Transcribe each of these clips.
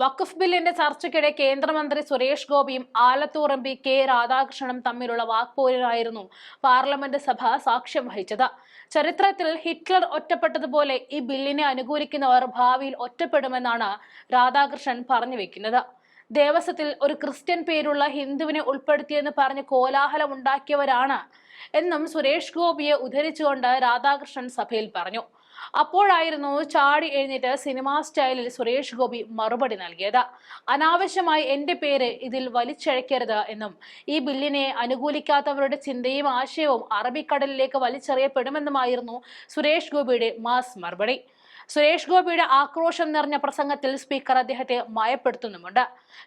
വഖഫ് ബില്ലിന്റെ ചർച്ചയ്ക്കിടെ കേന്ദ്രമന്ത്രി സുരേഷ് ഗോപിയും ആലത്തൂർ എം പി കെ രാധാകൃഷ്ണനും തമ്മിലുള്ള വാക്പോരിനായിരുന്നു പാർലമെന്റ് സഭ സാക്ഷ്യം വഹിച്ചത്. ചരിത്രത്തിൽ ഹിറ്റ്ലർ ഒറ്റപ്പെട്ടതുപോലെ ഈ ബില്ലിനെ അനുകൂലിക്കുന്നവർ ഭാവിയിൽ ഒറ്റപ്പെടുമെന്നാണ് രാധാകൃഷ്ണൻ പറഞ്ഞു വെക്കുന്നത്. ദേവസ്വത്തിൽ ഒരു ക്രിസ്ത്യൻ പേരുള്ള ഹിന്ദുവിനെ ഉൾപ്പെടുത്തിയെന്ന് പറഞ്ഞ് കോലാഹലം ഉണ്ടാക്കിയവരാണ് എന്നും സുരേഷ് ഗോപിയെ ഉദ്ധരിച്ചുകൊണ്ട് രാധാകൃഷ്ണൻ സഭയിൽ പറഞ്ഞു. അപ്പോഴായിരുന്നു ചാടി എഴുന്നേറ്റ് സിനിമാ സ്റ്റൈലിൽ സുരേഷ് ഗോപി മറുപടി നൽകിയത്. അനാവശ്യമായി എന്റെ പേര് ഇതിൽ വലിച്ചഴക്കരുത് എന്നും ഈ ബില്ലിനെ അനുകൂലിക്കാത്തവരുടെ ചിന്തയും ആശയവും അറബിക്കടലിലേക്ക് വലിച്ചെറിയപ്പെടുമെന്നുമായിരുന്നു സുരേഷ് ഗോപിയുടെ മാസ് മറുപടി. സുരേഷ് ഗോപിയുടെ ആക്രോശം നിറഞ്ഞ പ്രസംഗത്തിൽ സ്പീക്കർ അദ്ദേഹത്തെ മയപ്പെടുത്തുന്നുമുണ്ട്.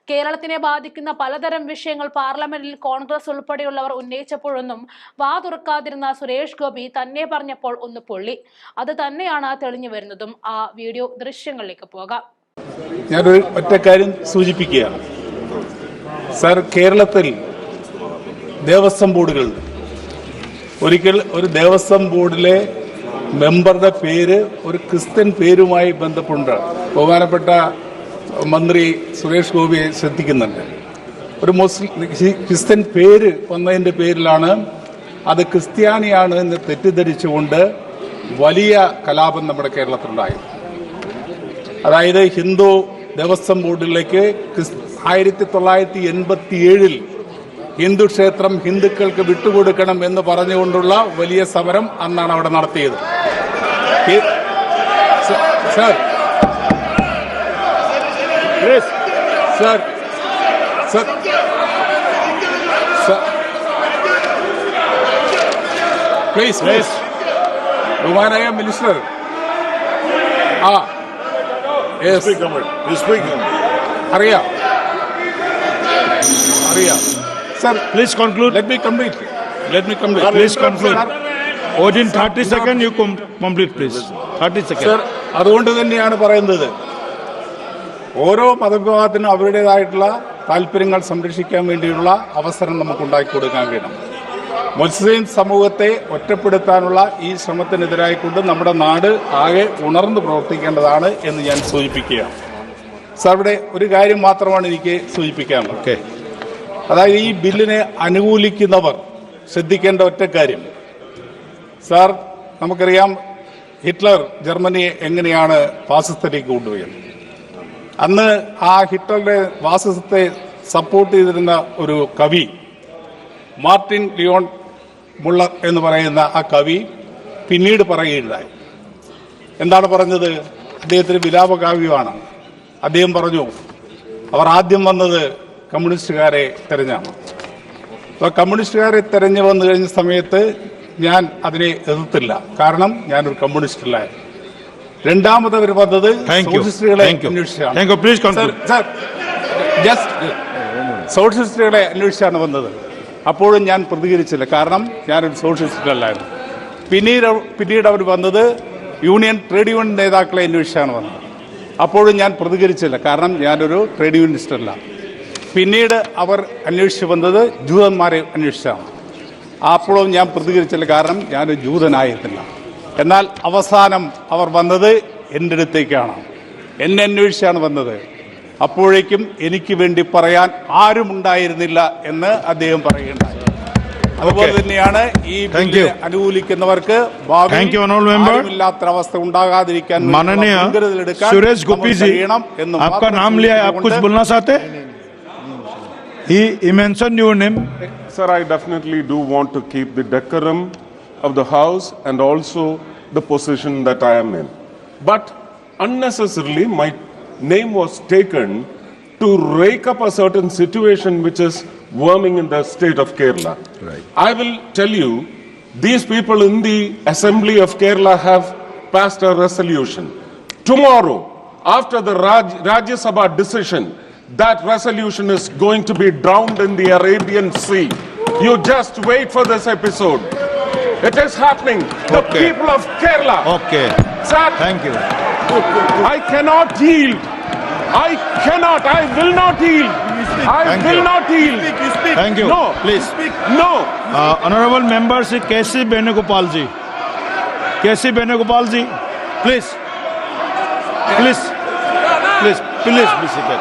കേരളത്തിനെ ബാധിക്കുന്ന പലതരം വിഷയങ്ങൾ പാർലമെന്റിൽ കോൺഗ്രസ് ഉൾപ്പെടെയുള്ളവർ ഉന്നയിച്ചപ്പോഴൊന്നും വാ തുറക്കാതിരുന്ന സുരേഷ് ഗോപി തന്നെ പറഞ്ഞപ്പോൾ ഒന്ന് പൊള്ളി. അത് തന്നെയാണ് തെളിഞ്ഞു വരുന്നതും. ആ വീഡിയോ ദൃശ്യങ്ങളിലേക്ക് പോകാം. ഞാനൊരു ഒറ്റ കാര്യം സൂചിപ്പിക്കുകയാണ്. സർ, കേരളത്തിൽ ദേവസ്വം ബോർഡുകളുണ്ട്. ഒരിക്കൽ ഒരു ദേവസ്വം ബോർഡിലെ മെമ്പറുടെ പേര് ഒരു ക്രിസ്ത്യൻ പേരുമായി ബന്ധപ്പെട്ട് ബഹുമാനപ്പെട്ട മന്ത്രി സുരേഷ് ഗോപിയെ ശ്രദ്ധിക്കുന്നുണ്ട്. ഒരു ക്രിസ്ത്യൻ പേര് വന്നതിൻ്റെ പേരിലാണ് അത് ക്രിസ്ത്യാനിയാണ് എന്ന് തെറ്റിദ്ധരിച്ചുകൊണ്ട് വലിയ കലാപം നമ്മുടെ കേരളത്തിലുണ്ടായി. അതായത് ഹിന്ദു ദേവസ്വം ബോർഡിലേക്ക് 1987 ഹിന്ദു ക്ഷേത്രം ഹിന്ദുക്കൾക്ക് വിട്ടുകൊടുക്കണം എന്ന് പറഞ്ഞുകൊണ്ടുള്ള വലിയ സമരം അന്നാണ് അവിടെ നടത്തിയത്. Sir sir sir please please ബഹുമാനായ മിനിസ്റ്റർ. അറിയാം. Sir, please conclude. Let me complete. Please conclude. Within 30 seconds, you complete, please. 30 seconds. Sir, അതുകൊണ്ട് തന്നെയാണ് പറയുന്നത്, ഓരോ മതവിഭാഗത്തിനും അവരുടേതായിട്ടുള്ള താല്പര്യങ്ങൾ സംരക്ഷിക്കാൻ വേണ്ടിയുള്ള അവസരം നമുക്ക് ഉണ്ടാക്കി കൊടുക്കാൻ വേണം. മുസ്ലിം സമൂഹത്തെ ഒറ്റപ്പെടുത്താനുള്ള ഈ ശ്രമത്തിനെതിരായിക്കൊണ്ട് നമ്മുടെ നാട് ആകെ ഉണർന്ന് പ്രവർത്തിക്കേണ്ടതാണ് എന്ന് ഞാൻ സൂചിപ്പിക്കുകയാണ്. സാർ, ഇവിടെ ഒരു കാര്യം മാത്രമാണ് എനിക്ക് സൂചിപ്പിക്കാനുള്ളത്. ഓക്കെ, അതായത് ഈ ബില്ലിനെ അനുകൂലിക്കുന്നവർ ശ്രദ്ധിക്കേണ്ട ഒറ്റ കാര്യം. സാർ, നമുക്കറിയാം ഹിറ്റ്ലർ ജർമ്മനിയെ എങ്ങനെയാണ് ഫാസിസത്തിലേക്ക് കൊണ്ടുപോയത്. അന്ന് ആ ഹിറ്റ്ലറുടെ ഫാസിസത്തെ സപ്പോർട്ട് ചെയ്തിരുന്ന ഒരു കവി മാർട്ടിൻ ലിയോൺ മുള്ളർ എന്ന് പറയുന്ന ആ കവി പിന്നീട് പറയുകയുണ്ടായി. എന്താണ് പറഞ്ഞത്? അദ്ദേഹത്തിന് വിലാപകാവ്യമാണ്. അദ്ദേഹം പറഞ്ഞു, അവർ ആദ്യം വന്നത് കമ്മ്യൂണിസ്റ്റുകാരെ തെരഞ്ഞാണ്. അപ്പോൾ കമ്മ്യൂണിസ്റ്റുകാരെ തെരഞ്ഞു വന്നു കഴിഞ്ഞ സമയത്ത് ഞാൻ അതിനെ എതിർത്തില്ല, കാരണം ഞാനൊരു കമ്മ്യൂണിസ്റ്റ് അല്ല. രണ്ടാമത് അവർ വന്നത് സോഷ്യലിസ്റ്റുകളെ അന്വേഷിച്ചാണ് വന്നത്. അപ്പോഴും ഞാൻ പ്രതികരിച്ചില്ല, കാരണം ഞാനൊരു സോഷ്യലിസ്റ്റ് അല്ലായിരുന്നു. പിന്നീട് അവർ വന്നത് ട്രേഡ് യൂണിയൻ നേതാക്കളെ അന്വേഷിച്ചാണ് വന്നത്. അപ്പോഴും ഞാൻ പ്രതികരിച്ചില്ല, കാരണം ഞാനൊരു ട്രേഡ് യൂണിയനിസ്റ്റ് അല്ല. പിന്നീട് അവർ അന്വേഷിച്ച് വന്നത് ജൂതന്മാരെ അന്വേഷിച്ചാണ്. അപ്പോഴും ഞാൻ പ്രതികരിച്ചില്ല, കാരണം ഞാനൊരു ജൂതനായിരുന്നില്ല. എന്നാൽ അവസാനം അവർ വന്നത് എൻ്റെ അടുത്തേക്കാണ്, എന്നെ അന്വേഷിച്ചാണ് വന്നത്. അപ്പോഴേക്കും എനിക്ക് വേണ്ടി പറയാൻ ആരും ഉണ്ടായിരുന്നില്ല എന്ന് അദ്ദേഹം പറയുകയുണ്ടായി. അതുപോലെ തന്നെയാണ് ഈ ബില്ല് അനുകൂലിക്കുന്നവർക്ക് ഭാവിയില്ലാത്ത അവസ്ഥ ഉണ്ടാകാതിരിക്കാൻ മുൻകരുതലെടുക്കാൻ കഴിയണം എന്ന്. He mentioned your name. Sir, I definitely do want to keep the decorum of the House and also the position that I am in. But unnecessarily, my name was taken to rake up a certain situation which is worming in the state of Kerala. Right. I will tell you, these people in the Assembly of Kerala have passed a resolution. Tomorrow, after the Rajya Sabha decision, that resolution is going to be drowned in the Arabian Sea. You just wait for this episode. It is happening. The people of Kerala. Okay. Sir, thank you. I cannot yield. I will not yield. Will not yield. Thank you. No. Please. No. Honorable Member Sri K.C. Benugopal ji. Please. Please be seated.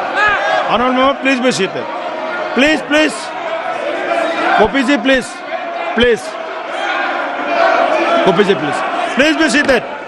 Honorable member, please be seated. Please, please. Gopiji, please. Please. Gopiji, please. Please be seated.